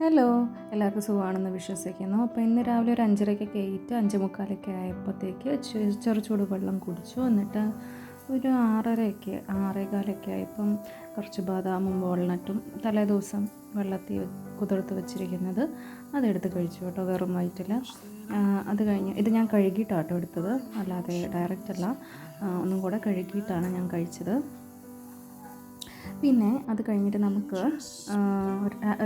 Hello, എല്ലാവർക്കും സുഖമാണെന്ന് വിശ്വസിക്കുന്നു. അപ്പോൾ ഇന്ന് രാവിലെ ഒരു 5:30 എണീറ്റ് 5:45 ആയപ്പോഴത്തേക്ക് ചെറു ചൂട് വെള്ളം കുടിച്ചു. എന്നിട്ട് ഒരു 6:15 ആയപ്പം കുറച്ച് ബാദാമും വാൾനട്ടും തലേദിവസം വെള്ളത്തിൽ കുതിർത്ത് വെച്ചിരിക്കുന്നത് അതെടുത്ത് കഴിച്ചു കേട്ടോ, വെറും വയറ്റിൽ. അത് കഴിഞ്ഞ് ഇത് ഞാൻ കഴുകിയിട്ടാട്ടോ എടുത്തത്, അല്ലാതെ ഡയറക്റ്റ് അല്ല, ഒന്നും കൂടെ കഴുകിയിട്ടാണ് ഞാൻ കഴിച്ചത്. പിന്നെ അത് കഴിഞ്ഞിട്ട് നമുക്ക്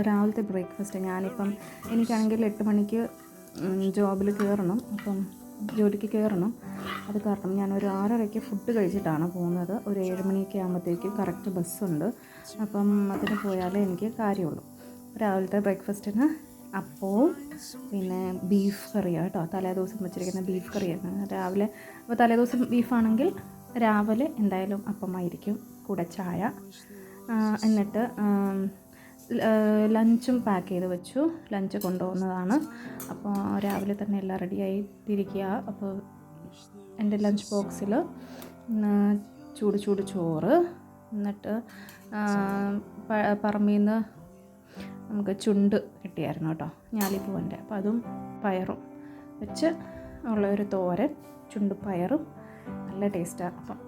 രാവിലത്തെ ബ്രേക്ക്ഫാസ്റ്റ്, ഞാനിപ്പം എനിക്കാണെങ്കിൽ 8 മണിക്ക് ജോബിൽ കയറണം, അപ്പം ജോലിക്ക് കയറണം. അത് കാരണം ഞാനൊരു 6:30 ഫുഡ് കഴിച്ചിട്ടാണ് പോകുന്നത്. ഒരു 7 മണിയൊക്കെ ആകുമ്പോഴത്തേക്കും കറക്റ്റ് ബസ്സുണ്ട്, അപ്പം അതിന് പോയാലേ എനിക്ക് കാര്യമുള്ളൂ. രാവിലത്തെ ബ്രേക്ക്ഫാസ്റ്റിന് അപ്പവും പിന്നെ ബീഫ് കറിയാണ് കേട്ടോ, തലേദിവസം വെച്ചിരിക്കുന്ന ബീഫ് കറിയാണ് രാവിലെ. അപ്പോൾ തലേദിവസം ബീഫാണെങ്കിൽ രാവിലെ എന്തായാലും അപ്പമായിരിക്കും, കൂടെ ചായ. എന്നിട്ട് ലഞ്ചും പാക്ക് ചെയ്ത് വെച്ചു, ലഞ്ച് കൊണ്ടുപോകുന്നതാണ്. അപ്പോൾ രാവിലെ തന്നെ എല്ലാം റെഡിയായി ഇരിക്കുക. അപ്പോൾ എൻ്റെ ലഞ്ച് ബോക്സിൽ ചൂട് ചോറ്, എന്നിട്ട് പറമ്പിൽ നിന്ന് നമുക്ക് ചുണ്ട് കിട്ടിയായിരുന്നു കേട്ടോ, ഞാലിപ്പൂവിൻ്റെ. അപ്പോൾ അതും പയറും വെച്ച് ഉള്ളൊരു തോരൻ, ചുണ്ട് പയറും നല്ല ടേസ്റ്റാണ്. അപ്പം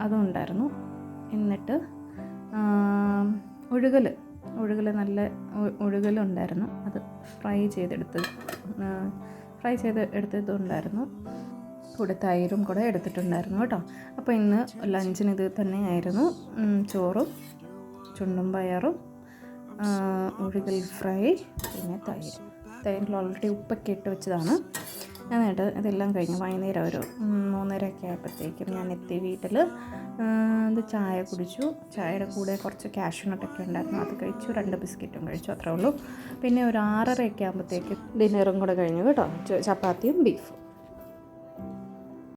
അതും ഉണ്ടായിരുന്നു. എന്നിട്ട് ഒഴുകൽ നല്ല ഒഴുകലുണ്ടായിരുന്നു, അത് ഫ്രൈ ചെയ്തെടുത്തതുണ്ടായിരുന്നു. കൂടെ തൈരും കൂടെ എടുത്തിട്ടുണ്ടായിരുന്നു കേട്ടോ. അപ്പോൾ ഇന്ന് ലഞ്ചിന് ഇത് തന്നെയായിരുന്നു, ചോറും ചുണ്ടും പയറും, ഒഴുകൽ ഫ്രൈ, പിന്നെ തൈരിൽ ഓൾറെഡി ഉപ്പൊക്കെ ഇട്ട് വെച്ചതാണ്. എന്നിട്ട് ഇതെല്ലാം കഴിഞ്ഞ് വൈകുന്നേരം ഒരു 3:30 ആയപ്പോഴത്തേക്കും ഞാൻ എത്തി വീട്ടിൽ. ഇത് ചായ കുടിച്ചു. ചായയുടെ കൂടെ കുറച്ച് കാഷ്യൂനട്ടൊക്കെ ഉണ്ടായിരുന്നു, അത് കഴിച്ചു. 2 ബിസ്ക്കറ്റും കഴിച്ചു, അത്രേ ഉള്ളൂ. പിന്നെ ഒരു 6:30 ആകുമ്പോഴത്തേക്കും ഡിന്നറും കൂടെ കഴിഞ്ഞു കേട്ടോ, ചപ്പാത്തിയും ബീഫും.